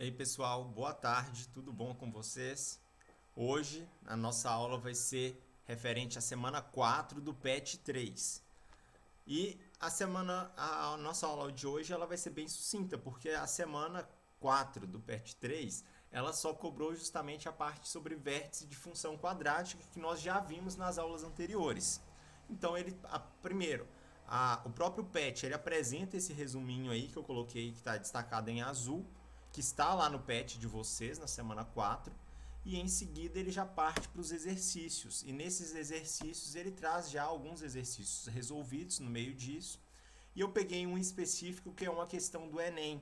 Ei pessoal, boa tarde, tudo bom com vocês? Hoje a nossa aula vai ser referente à semana 4 do PET 3. A nossa aula de hoje ela vai ser bem sucinta, porque a semana 4 do PET 3 ela só cobrou justamente a parte sobre vértice de função quadrática que nós já vimos nas aulas anteriores. Então primeiro, o próprio PET ele apresenta esse resuminho aí que eu coloquei que está destacado em azul, que está lá no PET de vocês na semana 4, e em seguida ele já parte para os exercícios. E nesses exercícios ele traz já alguns exercícios resolvidos no meio disso. E eu peguei um específico que é uma questão do Enem,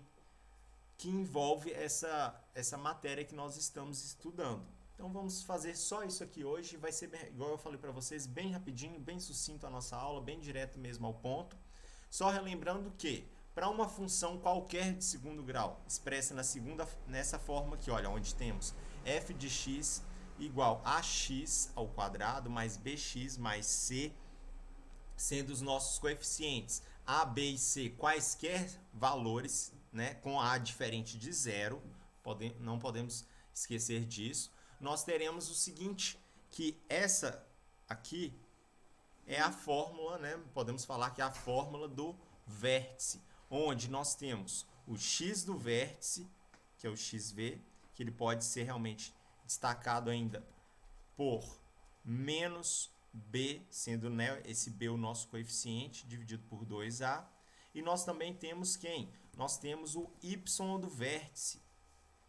que envolve essa matéria que nós estamos estudando. Então vamos fazer só isso aqui hoje, vai ser, igual eu falei para vocês, bem rapidinho, bem sucinto a nossa aula, bem direto mesmo ao ponto. Só relembrando que, para uma função qualquer de segundo grau, expressa nessa forma aqui, olha, onde temos f de x igual a x ao quadrado mais bx mais c, sendo os nossos coeficientes a, b e c quaisquer valores, né, com a diferente de zero, não podemos esquecer disso, nós teremos o seguinte, que essa aqui é a fórmula, né, podemos falar que é a fórmula do vértice, onde nós temos o x do vértice, que é o xv, que ele pode ser realmente destacado ainda por menos b, sendo, né, esse b o nosso coeficiente, dividido por 2a. E nós também temos quem? Nós temos o y do vértice,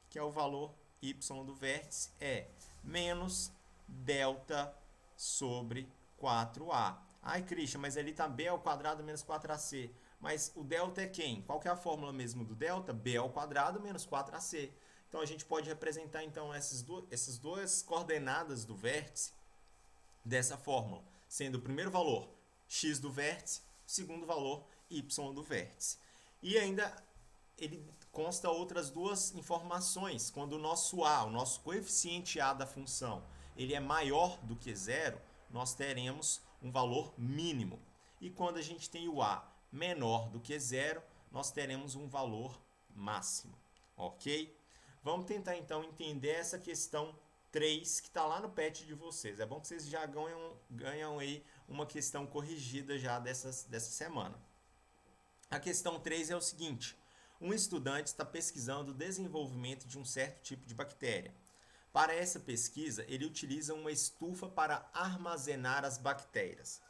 que é o valor y do vértice, é menos delta sobre 4a. Ai, Christian, mas ali está b ao quadrado menos 4ac. Mas o delta é quem? Qual que é a fórmula mesmo do delta? B ao quadrado menos 4ac. Então a gente pode representar então essas duas coordenadas do vértice dessa fórmula, sendo o primeiro valor x do vértice, o segundo valor y do vértice. E ainda ele consta outras duas informações. Quando o nosso a, o nosso coeficiente a da função, ele é maior do que zero, nós teremos um valor mínimo. E quando a gente tem o a menor do que zero, nós teremos um valor máximo. Ok? Vamos tentar então entender essa questão 3 que está lá no PET de vocês. É bom que vocês já ganham aí uma questão corrigida já dessa semana. A questão 3 é o seguinte: um estudante está pesquisando o desenvolvimento de um certo tipo de bactéria. Para essa pesquisa, ele utiliza uma estufa para armazenar as bactérias.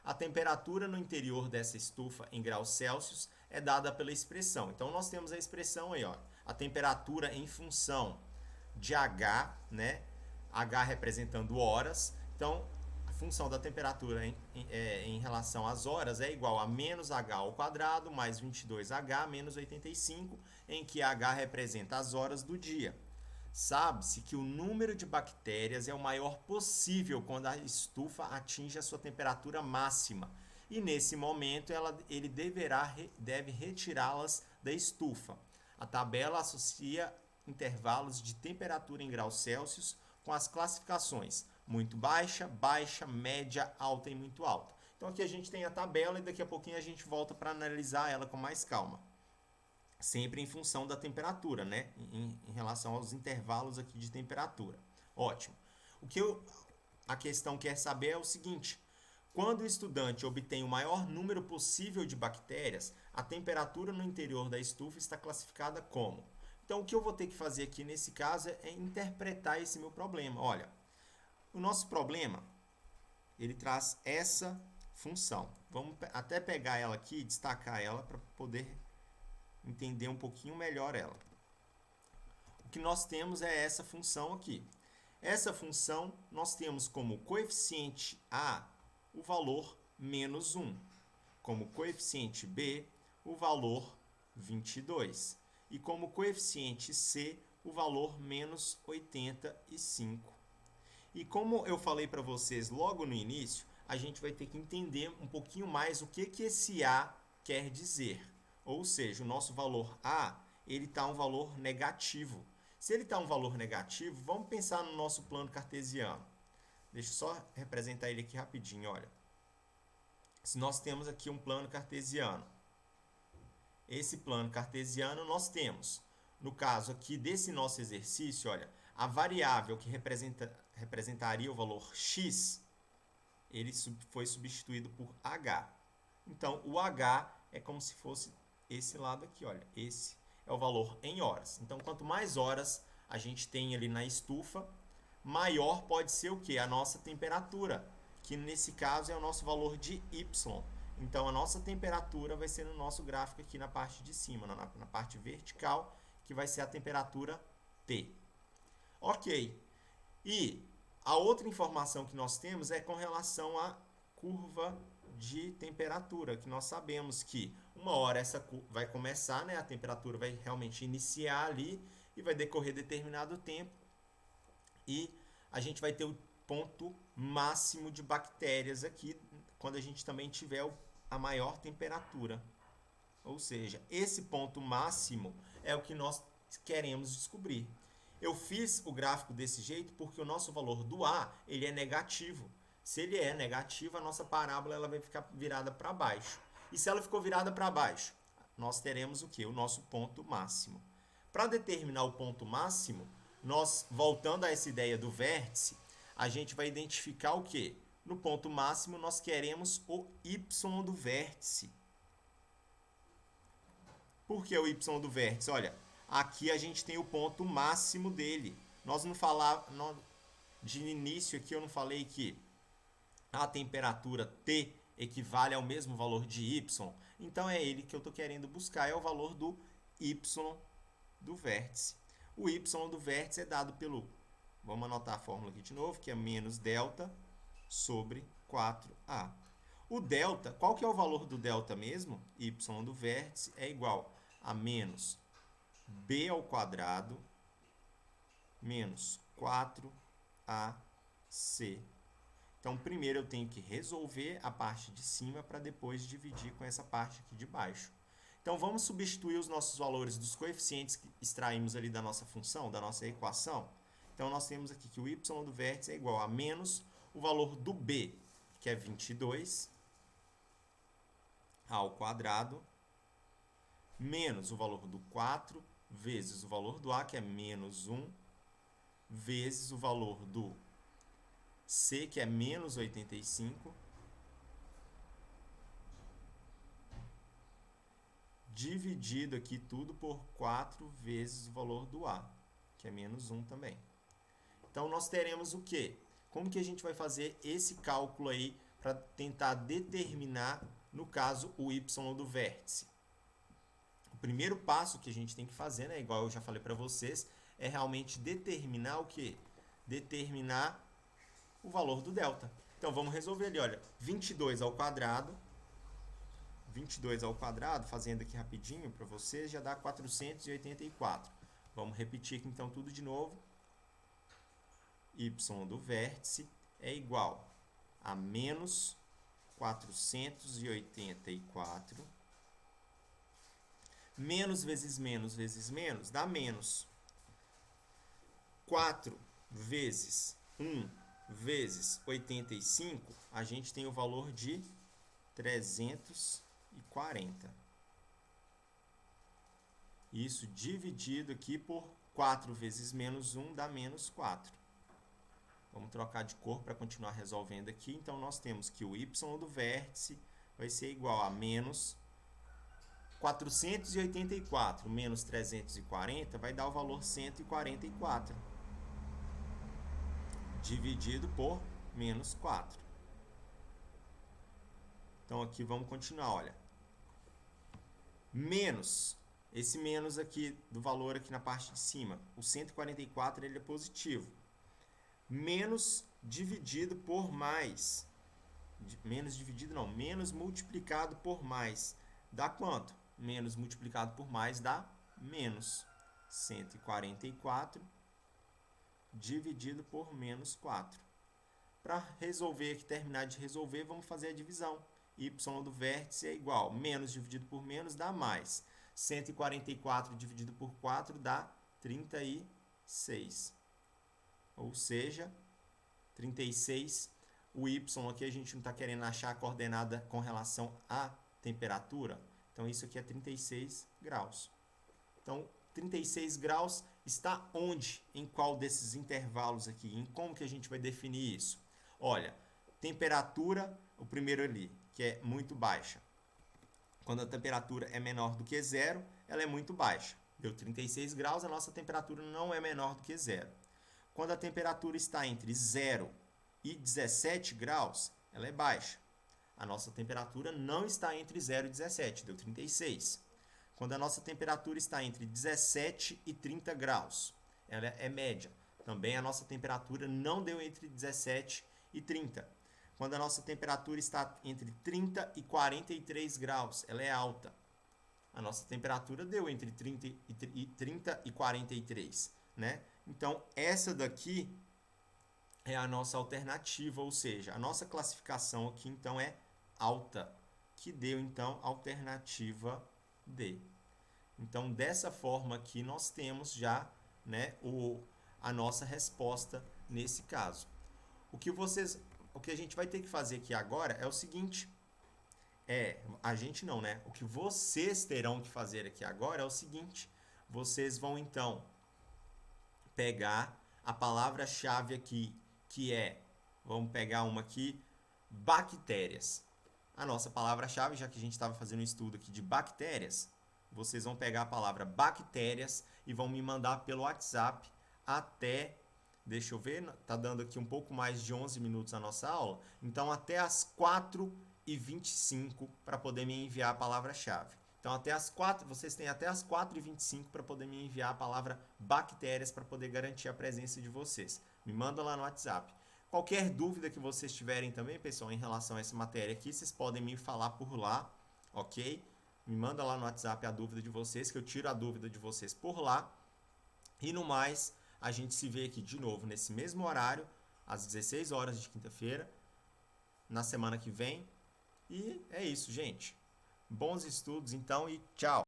A temperatura no interior dessa estufa em graus Celsius é dada pela expressão. Então nós temos a expressão aí, ó, a temperatura em função de H, né? H representando horas. Então, a função da temperatura em relação às horas é igual a menos H ao quadrado mais 22H menos 85, em que H representa as horas do dia. Sabe-se que o número de bactérias é o maior possível quando a estufa atinge a sua temperatura máxima. E nesse momento ele deve retirá-las da estufa. A tabela associa intervalos de temperatura em graus Celsius com as classificações muito baixa, baixa, média, alta e muito alta. Então aqui a gente tem a tabela e daqui a pouquinho a gente volta para analisar ela com mais calma. Sempre em função da temperatura, né? Em relação aos intervalos aqui de temperatura. Ótimo. A questão quer saber é o seguinte: quando o estudante obtém o maior número possível de bactérias, a temperatura no interior da estufa está classificada como. Então, o que eu vou ter que fazer aqui nesse caso é interpretar esse meu problema. Olha, o nosso problema, ele traz essa função. Vamos até pegar ela aqui e destacar ela para poder entender um pouquinho melhor ela. O que nós temos é essa função aqui. Essa função nós temos como coeficiente a o valor menos 1, como coeficiente b o valor 22 e como coeficiente c o valor menos 85. E como eu falei para vocês logo no início, a gente vai ter que entender um pouquinho mais o que esse a quer dizer. Ou seja, o nosso valor a, ele está um valor negativo. Se ele está um valor negativo, vamos pensar no nosso plano cartesiano. Deixa eu só representar ele aqui rapidinho, olha. Se nós temos aqui um plano cartesiano, esse plano cartesiano nós temos no caso aqui desse nosso exercício, olha, a variável que representaria o valor x, ele foi substituído por h. Então, o h é como se fosse esse lado aqui, olha, esse é o valor em horas. Então, quanto mais horas a gente tem ali na estufa, maior pode ser o que? A nossa temperatura, que nesse caso é o nosso valor de y. Então, a nossa temperatura vai ser no nosso gráfico aqui na parte de cima, na parte vertical, que vai ser a temperatura T. Ok. E a outra informação que nós temos é com relação à curva de temperatura, que nós sabemos que uma hora essa vai começar, né, a temperatura vai realmente iniciar ali e vai decorrer determinado tempo e a gente vai ter o ponto máximo de bactérias aqui quando a gente também tiver a maior temperatura. Ou seja, esse ponto máximo é o que nós queremos descobrir. Eu fiz o gráfico desse jeito porque o nosso valor do A ele é negativo. Se ele é negativo, a nossa parábola ela vai ficar virada para baixo. E se ela ficou virada para baixo, nós teremos o quê? O nosso ponto máximo. Para determinar o ponto máximo, nós, voltando a essa ideia do vértice, a gente vai identificar o quê? No ponto máximo, nós queremos o y do vértice. Por que o y do vértice? Olha, aqui a gente tem o ponto máximo dele. Nós não falamos, de início aqui eu não falei que a temperatura T equivale ao mesmo valor de y. Então é ele que eu estou querendo buscar, é o valor do y do vértice. O y do vértice é dado pelo, vamos anotar a fórmula aqui de novo, que é menos delta sobre 4a. O delta, qual que é o valor do delta mesmo? Y do vértice é igual a menos b ao quadrado menos 4ac. Então, primeiro eu tenho que resolver a parte de cima para depois dividir com essa parte aqui de baixo. Então, vamos substituir os nossos valores dos coeficientes que extraímos ali da nossa função, da nossa equação. Então, nós temos aqui que o y do vértice é igual a menos o valor do b, que é 22, ao quadrado, menos o valor do 4, vezes o valor do a, que é menos 1, vezes o valor do c, que é menos 85, dividido aqui tudo por 4 vezes o valor do a, que é menos 1 também. Então, nós teremos o quê? Como que a gente vai fazer esse cálculo aí para tentar determinar, no caso, o y do vértice? O primeiro passo que a gente tem que fazer, né, igual eu já falei para vocês, é realmente determinar o quê? Determinar o valor do delta. Então, vamos resolver ali, olha, 22 ao quadrado, fazendo aqui rapidinho para vocês, já dá 484. Vamos repetir aqui, então, tudo de novo. Y do vértice é igual a menos 484. Menos vezes menos dá menos. 4 vezes 1 vezes 85, a gente tem o valor de 340. Isso dividido aqui por 4 vezes menos 1 dá menos 4. Vamos trocar de cor para continuar resolvendo aqui. Então, nós temos que o y do vértice vai ser igual a menos 484 menos 340 vai dar o valor 144. Dividido por menos 4. Então, aqui vamos continuar, olha. Menos, esse menos aqui do valor aqui na parte de cima, o 144 ele é positivo. Menos dividido por mais. Menos dividido não, menos multiplicado por mais. Dá quanto? Menos multiplicado por mais dá menos 144 dividido por menos 4. Para resolver aqui, terminar de resolver, vamos fazer a divisão. Y do vértice é igual, menos dividido por menos dá mais. 144 dividido por 4 dá 36. Ou seja, 36, o y aqui a gente não está querendo achar a coordenada com relação à temperatura. Então, isso aqui é 36 graus. Então, 36 graus está onde? Em qual desses intervalos aqui? Em como que a gente vai definir isso? Olha, temperatura, o primeiro ali, que é muito baixa. Quando a temperatura é menor do que zero, ela é muito baixa. Deu 36 graus, a nossa temperatura não é menor do que zero. Quando a temperatura está entre 0 e 17 graus, ela é baixa. A nossa temperatura não está entre 0 e 17, deu 36. Quando a nossa temperatura está entre 17 e 30 graus, ela é média. Também a nossa temperatura não deu entre 17 e 30. Quando a nossa temperatura está entre 30 e 43 graus, ela é alta. A nossa temperatura deu entre 30 e 43, né? Então, essa daqui é a nossa alternativa, ou seja, a nossa classificação aqui, então, é alta, que deu, então, alternativa D. Então, dessa forma aqui, nós temos já, né, a nossa resposta nesse caso. O que a gente vai ter que fazer aqui agora é o seguinte, a gente não, né? O que vocês terão que fazer aqui agora é o seguinte, vocês vão, então, pegar a palavra-chave aqui, que é, vamos pegar uma aqui, bactérias. A nossa palavra-chave, já que a gente estava fazendo um estudo aqui de bactérias, vocês vão pegar a palavra bactérias e vão me mandar pelo WhatsApp até, deixa eu ver, tá dando aqui um pouco mais de 11 minutos a nossa aula, então até as 4h25 para poder me enviar a palavra-chave. Então, vocês têm até as 4h25 para poder me enviar a palavra bactérias para poder garantir a presença de vocês. Me manda lá no WhatsApp. Qualquer dúvida que vocês tiverem também, pessoal, em relação a essa matéria aqui, vocês podem me falar por lá, ok? Me manda lá no WhatsApp a dúvida de vocês, que eu tiro a dúvida de vocês por lá. E no mais, a gente se vê aqui de novo nesse mesmo horário, às 16 horas de quinta-feira, na semana que vem. E é isso, gente. Bons estudos, então, e tchau!